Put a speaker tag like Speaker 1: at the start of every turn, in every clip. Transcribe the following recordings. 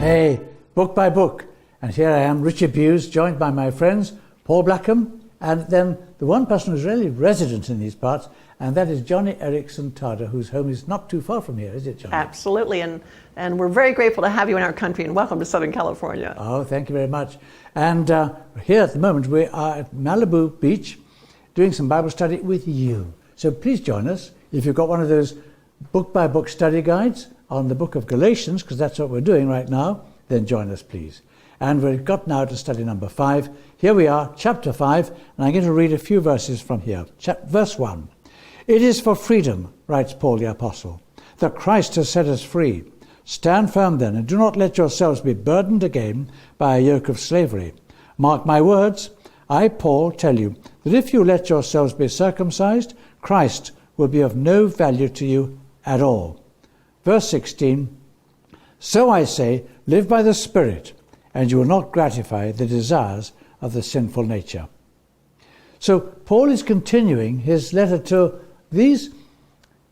Speaker 1: Hey, book by book. And here I am, Richard Bewes, joined by my friends, Paul Blackham, and then the one person who's really resident in these parts, and that is Johnny Erickson Tada, whose home is not too far from here, is it, Johnny?
Speaker 2: Absolutely, and we're very grateful to have you in our country, and welcome to Southern California.
Speaker 1: Oh, thank you very much. And here at the moment, we are at Malibu Beach doing some Bible study with you. So please join us. If you've got one of those book-by-book study guides on the book of Galatians, because that's what we're doing right now, then join us, please. And we've got now to study number 5. Here we are, chapter 5, and I'm going to read a few verses from here. Verse 1. It is for freedom, writes Paul the Apostle, that Christ has set us free. Stand firm then, and do not let yourselves be burdened again by a yoke of slavery. Mark my words, I, Paul, tell you that if you let yourselves be circumcised, Christ will be of no value to you at all. Verse 16. So I say, live by the Spirit, and you will not gratify the desires of the sinful nature. So Paul is continuing his letter to these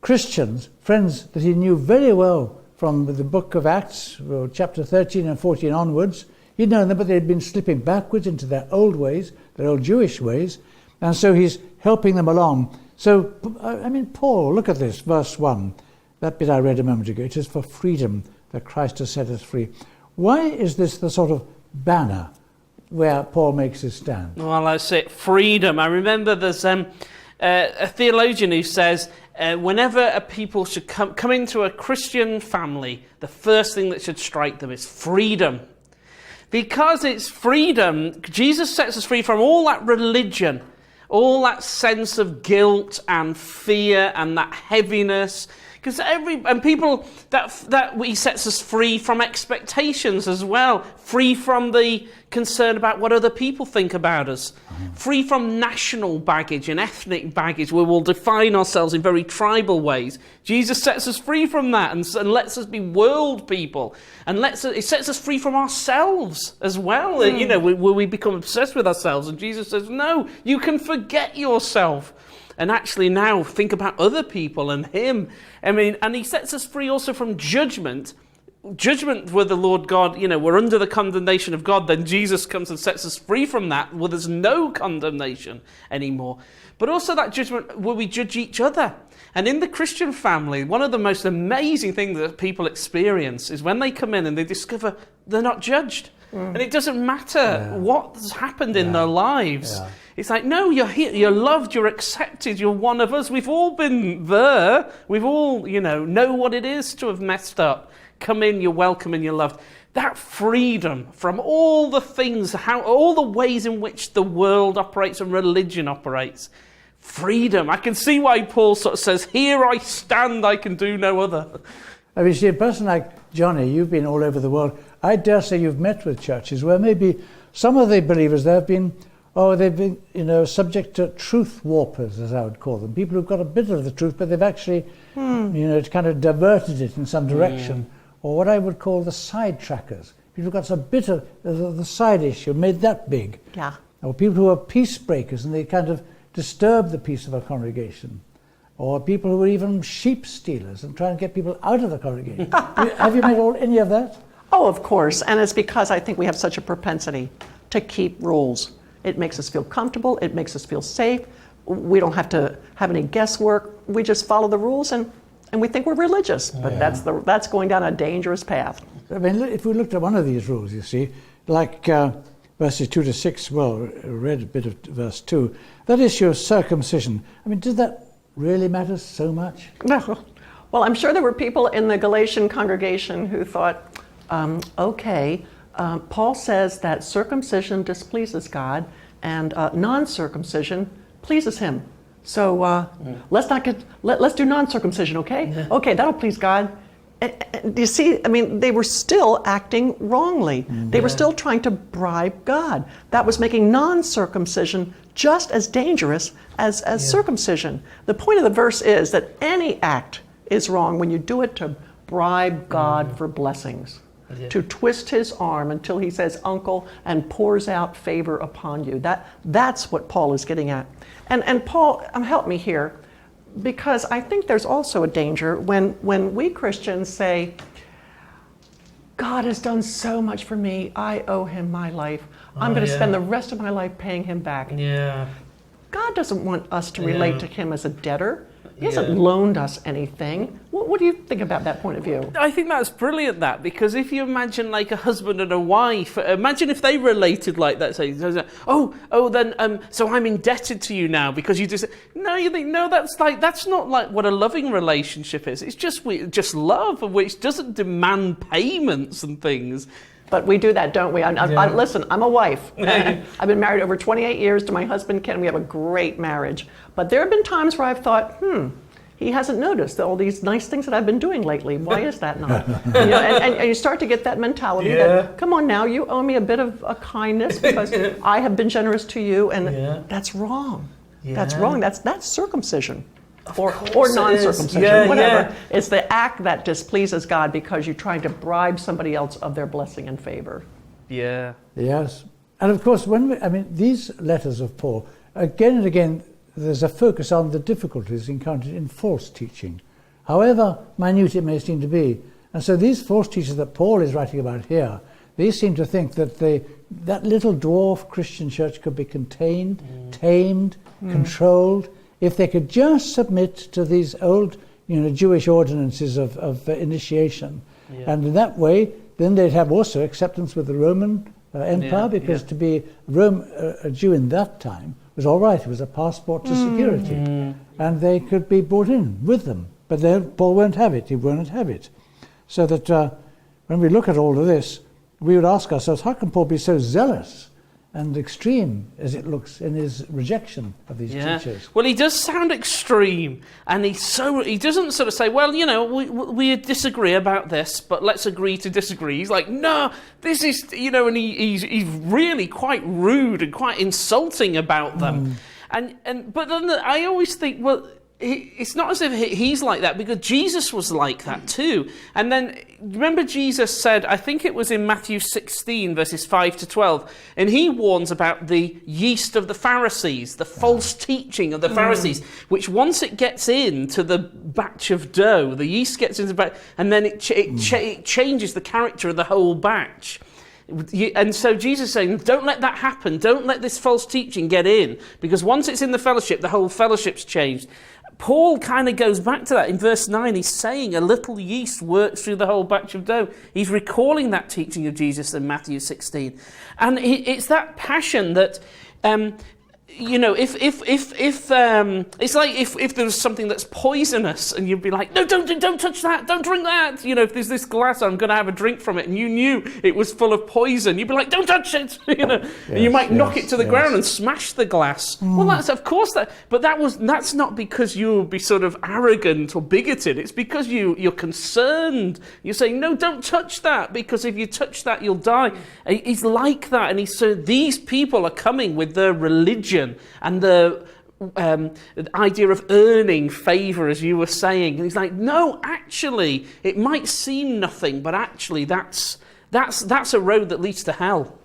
Speaker 1: Christians, friends that he knew very well from the book of Acts, chapter 13 and 14 onwards. He'd known them, but they'd been slipping backwards into their old ways, their old Jewish ways, and so he's helping them along. So, I mean, Paul, look at this, verse 1, that bit I read a moment ago. It is for freedom that Christ has set us free. Why is this the sort of banner where Paul makes his stand?
Speaker 3: Well, that's it, freedom. I remember there's a theologian who says whenever a people should come into a Christian family, the first thing that should strike them is freedom. Because it's freedom, Jesus sets us free from all that religion, all that sense of guilt and fear and that heaviness. Because people that he sets us free from expectations as well, free from the concern about what other people think about us, free from national baggage and ethnic baggage where we'll define ourselves in very tribal ways. Jesus sets us free from that and lets us be world people, and it sets us free from ourselves as well. You know, where we become obsessed with ourselves, and Jesus says, no, you can forget yourself. And actually now think about other people and him. I mean, and he sets us free also from judgment. Judgment where the Lord God, we're under the condemnation of God. Then Jesus comes and sets us free from that, where there's no condemnation anymore. But also that judgment where we judge each other. And in the Christian family, one of the most amazing things that people experience is when they come in and they discover they're not judged. And it doesn't matter what's happened in their lives. Yeah. It's like, no, you're here, you're loved, you're accepted, you're one of us. We've all been there. We've all, know what it is to have messed up. Come in, you're welcome and you're loved. That freedom from all the things, all the ways in which the world operates and religion operates. Freedom. I can see why Paul sort of says, here I stand, I can do no other.
Speaker 1: I mean, see, a person like Johnny, you've been all over the world. I dare say you've met with churches where maybe some of the believers there have been, they've been, subject to truth warpers, as I would call them. People who've got a bit of the truth, but they've actually, kind of diverted it in some direction. Or what I would call the sidetrackers. People who've got a bit of the side issue, made that big.
Speaker 2: Yeah.
Speaker 1: Or people who are peace breakers and they kind of disturb the peace of a congregation. Or people who are even sheep stealers and try and get people out of the congregation. Have you met any of that?
Speaker 2: Oh, of course. And it's because I think we have such a propensity to keep rules. It makes us feel comfortable. It makes us feel safe. We don't have to have any guesswork. We just follow the rules and we think we're religious. But that's going down a dangerous path.
Speaker 1: I mean, if we looked at one of these rules, you see, like verses 2 to 6, read a bit of verse 2, that issue of circumcision. I mean, did that really matter so much?
Speaker 2: No. Well, I'm sure there were people in the Galatian congregation who thought, Paul says that circumcision displeases God and non-circumcision pleases him. So let's do non-circumcision, okay? Yeah. Okay, that'll please God. Do you see, I mean, they were still acting wrongly. They were still trying to bribe God. That was making non-circumcision just as dangerous as circumcision. The point of the verse is that any act is wrong when you do it to bribe God for blessings, to twist his arm until he says uncle and pours out favor upon you. That's what Paul is getting at. And Paul, help me here, because I think there's also a danger when we Christians say, God has done so much for me. I owe him my life. I'm going to spend the rest of my life paying him back.
Speaker 3: Yeah.
Speaker 2: God doesn't want us to relate to him as a debtor. He hasn't
Speaker 3: Yeah.
Speaker 2: loaned us anything. What do you think about that point of view?
Speaker 3: I think that's brilliant, that, because if you imagine like a husband and a wife, imagine if they related like that, say, so I'm indebted to you now because you just, no, you think, no, that's not like what a loving relationship is. It's just love, which doesn't demand payments and things.
Speaker 2: But we do that, don't we? Listen, I'm a wife. I've been married over 28 years to my husband, Ken. We have a great marriage. But there have been times where I've thought, he hasn't noticed all these nice things that I've been doing lately. Why is that not? And you start to get that mentality that, come on now, you owe me a bit of a kindness because I have been generous to you, and that's wrong. That's wrong. That's circumcision. Or non-circumcision, whatever. Yeah. It's the act that displeases God because you're trying to bribe somebody else of their blessing and favor.
Speaker 3: Yeah.
Speaker 1: Yes. And of course, these letters of Paul, again and again, there's a focus on the difficulties encountered in false teaching, however minute it may seem to be. And so these false teachers that Paul is writing about here, they seem to think that that little dwarf Christian church could be contained, tamed, controlled, if they could just submit to these old, Jewish ordinances of initiation. Yeah. And in that way, then they'd have also acceptance with the Roman Empire, because to be a Jew in that time was all right. It was a passport to security. And they could be brought in with them. But Paul won't have it. He won't have it. So that when we look at all of this, we would ask ourselves, how can Paul be so zealous and extreme as it looks in his rejection of these teachers?
Speaker 3: Well, he does sound extreme, and he doesn't sort of say, well, we disagree about this, but let's agree to disagree. He's like, no, this is, and he's really quite rude and quite insulting about them. But then I always think, well, it's not as if he's like that, because Jesus was like that too. And then remember, Jesus said, I think it was in Matthew 16 verses 5 to 12, and he warns about the yeast of the Pharisees, the false teaching of the Pharisees, which once it gets into the batch of dough, the yeast gets into the batch, and then it changes the character of the whole batch. And so Jesus is saying, don't let that happen. Don't let this false teaching get in, because once it's in the fellowship, the whole fellowship's changed. Paul kind of goes back to that in verse 9. He's saying a little yeast works through the whole batch of dough. He's recalling that teaching of Jesus in Matthew 16. And it's that passion that, it's like if there was something that's poisonous and you'd be like, no, don't touch that, don't drink that. If there's this glass, I'm going to have a drink from it, and you knew it was full of poison, you'd be like, don't touch it. And you might knock it to the ground and smash the glass. Well, that's of course that, but that's not because you would be sort of arrogant or bigoted. It's because you're concerned. You're saying, no, don't touch that, because if you touch that, you'll die. He's like that, and so these people are coming with their religion and the idea of earning favour, as you were saying. And he's like, no, actually, it might seem nothing, but actually that's a road that leads to hell.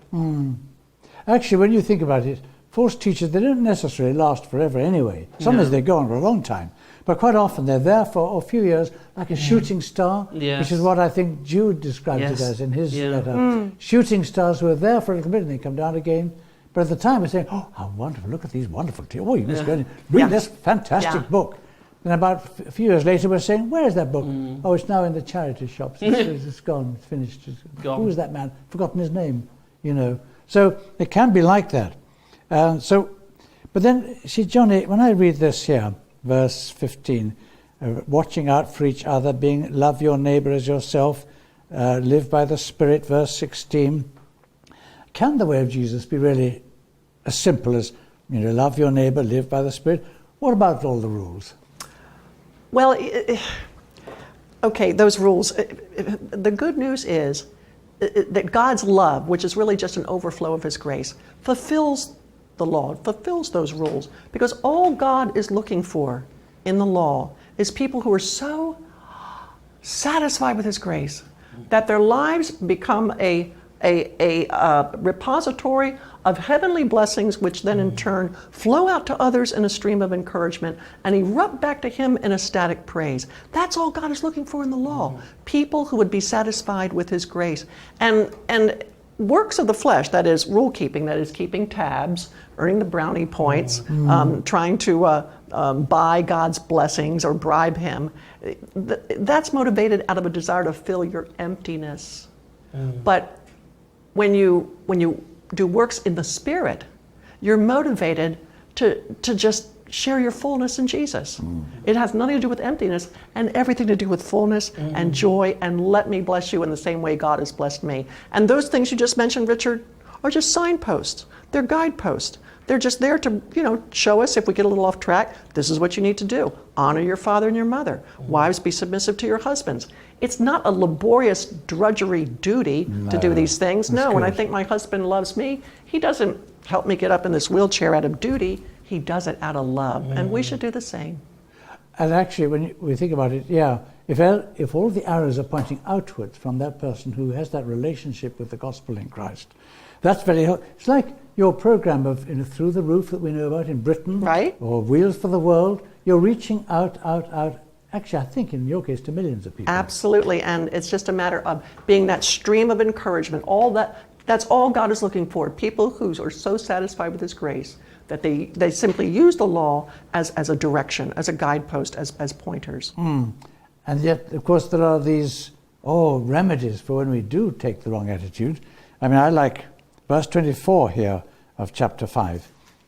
Speaker 1: Actually, when you think about it, false teachers, they don't necessarily last forever anyway. Sometimes they go on for a long time. But quite often they're there for a few years, like a shooting star, which is what I think Jude described it as in his letter. Shooting stars who are there for a little bit and they come down again. But at the time, we're saying, oh, how wonderful, look at these wonderful teachers. Oh, you must go and read this fantastic book. And about a few years later, we're saying, where is that book? Oh, it's now in the charity shops. It's gone, it's finished. Gone. Who was that man? Forgotten his name, So it can be like that. But then, see, Johnny, when I read this here, verse 15, watching out for each other, love your neighbour as yourself, live by the Spirit, verse 16. Can the way of Jesus be really as simple as, love your neighbour, live by the Spirit? What about all the rules?
Speaker 2: Well, okay, those rules. The good news is that God's love, which is really just an overflow of his grace, fulfills the law, fulfills those rules. Because all God is looking for in the law is people who are so satisfied with his grace that their lives become a a repository of heavenly blessings, which then in turn flow out to others in a stream of encouragement and erupt back to Him in ecstatic praise. That's all God is looking for in the law. People who would be satisfied with His grace. And works of the flesh, that is rule keeping, that is keeping tabs, earning the brownie points, trying to buy God's blessings or bribe Him, that's motivated out of a desire to fill your emptiness. But when you do works in the Spirit, you're motivated to just share your fullness in Jesus. It has nothing to do with emptiness and everything to do with fullness and joy, and let me bless you in the same way God has blessed me. And those things you just mentioned, Richard, are just signposts. They're guideposts. They're just there to, show us if we get a little off track, this is what you need to do. Honor your father and your mother. Wives, be submissive to your husbands. It's not a laborious drudgery duty to do these things. No, when I think my husband loves me, he doesn't help me get up in this wheelchair out of duty. He does it out of love. And we should do the same.
Speaker 1: And actually, when we think about it, if all the arrows are pointing outwards from that person who has that relationship with the gospel in Christ, that's very helpful. It's like your program of Through the Roof that we know about in Britain,
Speaker 2: right?
Speaker 1: Or Wheels for the World. You're reaching out. Actually, I think in your case to millions of people.
Speaker 2: Absolutely, and it's just a matter of being that stream of encouragement. That's all God is looking for. People who are so satisfied with His grace that they simply use the law as a direction, as a guidepost, as pointers.
Speaker 1: And yet, of course, there are these remedies for when we do take the wrong attitude. I mean, I like verse 24 here of chapter 5.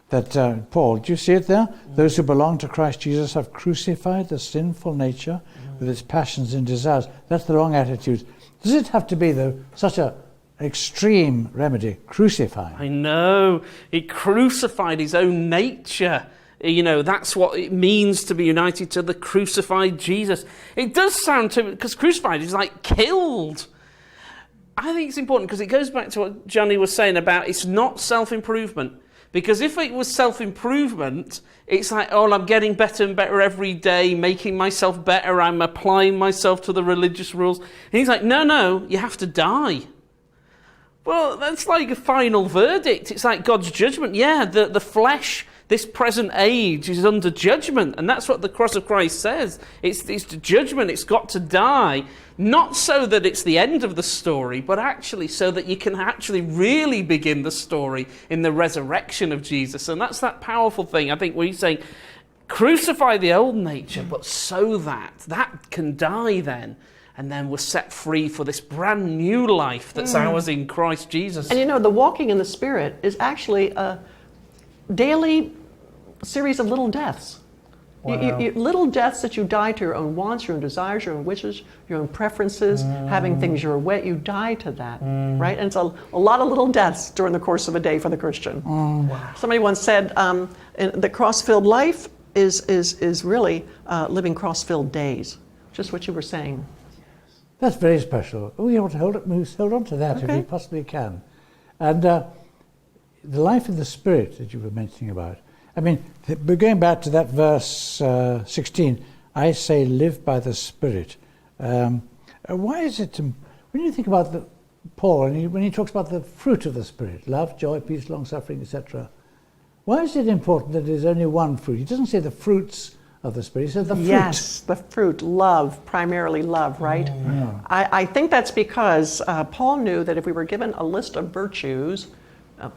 Speaker 1: That Paul, do you see it there? Those who belong to Christ Jesus have crucified the sinful nature with its passions and desires. That's the wrong attitude. Does it have to be, though, such an extreme remedy? Crucify.
Speaker 3: I know. He crucified his own nature. That's what it means to be united to the crucified Jesus. It does sound to, because crucified is like killed. I think it's important because it goes back to what Johnny was saying about it's not self-improvement. Because if it was self-improvement, it's like, I'm getting better and better every day, making myself better, I'm applying myself to the religious rules. And he's like, no, you have to die. Well, that's like a final verdict. It's like God's judgment. Yeah, the flesh, this present age, is under judgment. And that's what the cross of Christ says. It's judgment. It's got to die. Not so that it's the end of the story, but actually so that you can actually really begin the story in the resurrection of Jesus. And that's that powerful thing. I think we're saying, crucify the old nature, but so that can die then. And then we're set free for this brand new life that's ours in Christ Jesus.
Speaker 2: And the walking in the Spirit is actually a daily series of little deaths. Wow. Little deaths that you die to your own wants, your own desires, your own wishes, your own preferences, having things your way. You die to that, right? And it's a lot of little deaths during the course of a day for the Christian. Wow. Somebody once said the cross-filled life is really living cross-filled days. Just what you were saying.
Speaker 1: That's very special. We ought to hold on to that if we possibly can. And the life of the Spirit that you were mentioning about. I mean, going back to that verse 16, I say live by the Spirit. Why is it, when you think about Paul, and when he talks about the fruit of the Spirit, love, joy, peace, long-suffering, etc., why is it important that there's only one fruit? He doesn't say the fruits of the Spirit, he said the fruit.
Speaker 2: Yes, the fruit, love, primarily love, right? Yeah. I think that's because Paul knew that if we were given a list of virtues,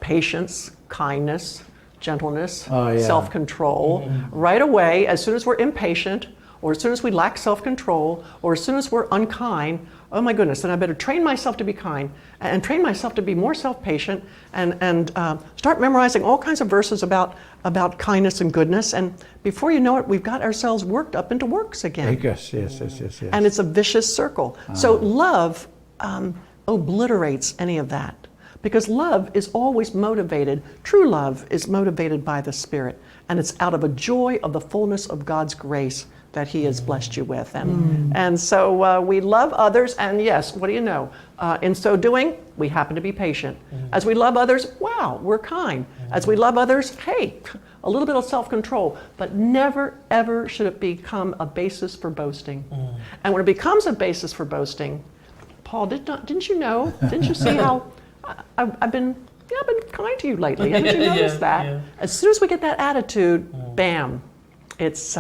Speaker 2: patience, kindness, gentleness, self-control, right away, as soon as we're impatient, or as soon as we lack self-control, or as soon as we're unkind, oh my goodness, then I better train myself to be kind, and train myself to be more self-patient, and start memorizing all kinds of verses about kindness and goodness, and before you know it, we've got ourselves worked up into works again.
Speaker 1: Yes.
Speaker 2: And it's a vicious circle. So love obliterates any of that. Because love is always motivated, true love is motivated by the Spirit. And it's out of a joy of the fullness of God's grace that He has blessed you with. And so we love others, and yes, what do you know? In so doing, we happen to be patient. As we love others, wow, we're kind. As we love others, hey, a little bit of self-control. But never, ever should it become a basis for boasting. And when it becomes a basis for boasting, Paul, didn't you know? Didn't you see I've been kind to you lately. Haven't you noticed that?
Speaker 4: Yeah.
Speaker 2: As soon as we get that attitude, bam, it's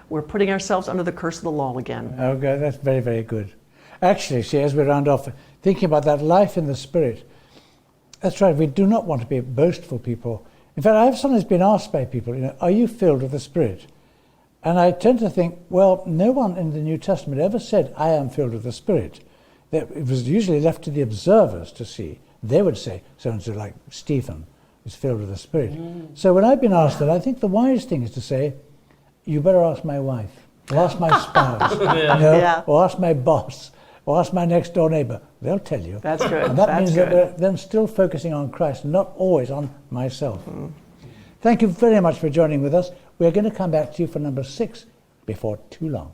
Speaker 2: we're putting ourselves under the curse of the law again.
Speaker 1: Okay, that's very, very good. Actually, see, as we round off, thinking about that life in the Spirit, that's right, we do not want to be boastful people. In fact, I've sometimes been asked by people, are you filled with the Spirit? And I tend to think, well, no one in the New Testament ever said, I am filled with the Spirit. It was usually left to the observers to see. They would say, so-and-so like Stephen is filled with the Spirit. So when I've been asked that, I think the wise thing is to say, you better ask my wife, or ask my spouse,
Speaker 2: Yeah.
Speaker 1: or ask my boss, or ask my next door neighbor. They'll tell you.
Speaker 2: That's good.
Speaker 1: And that
Speaker 2: That's
Speaker 1: means
Speaker 2: good.
Speaker 1: that we're then still focusing on Christ, not always on myself. Thank you very much for joining with us. We're going to come back to you for number 6 before too long.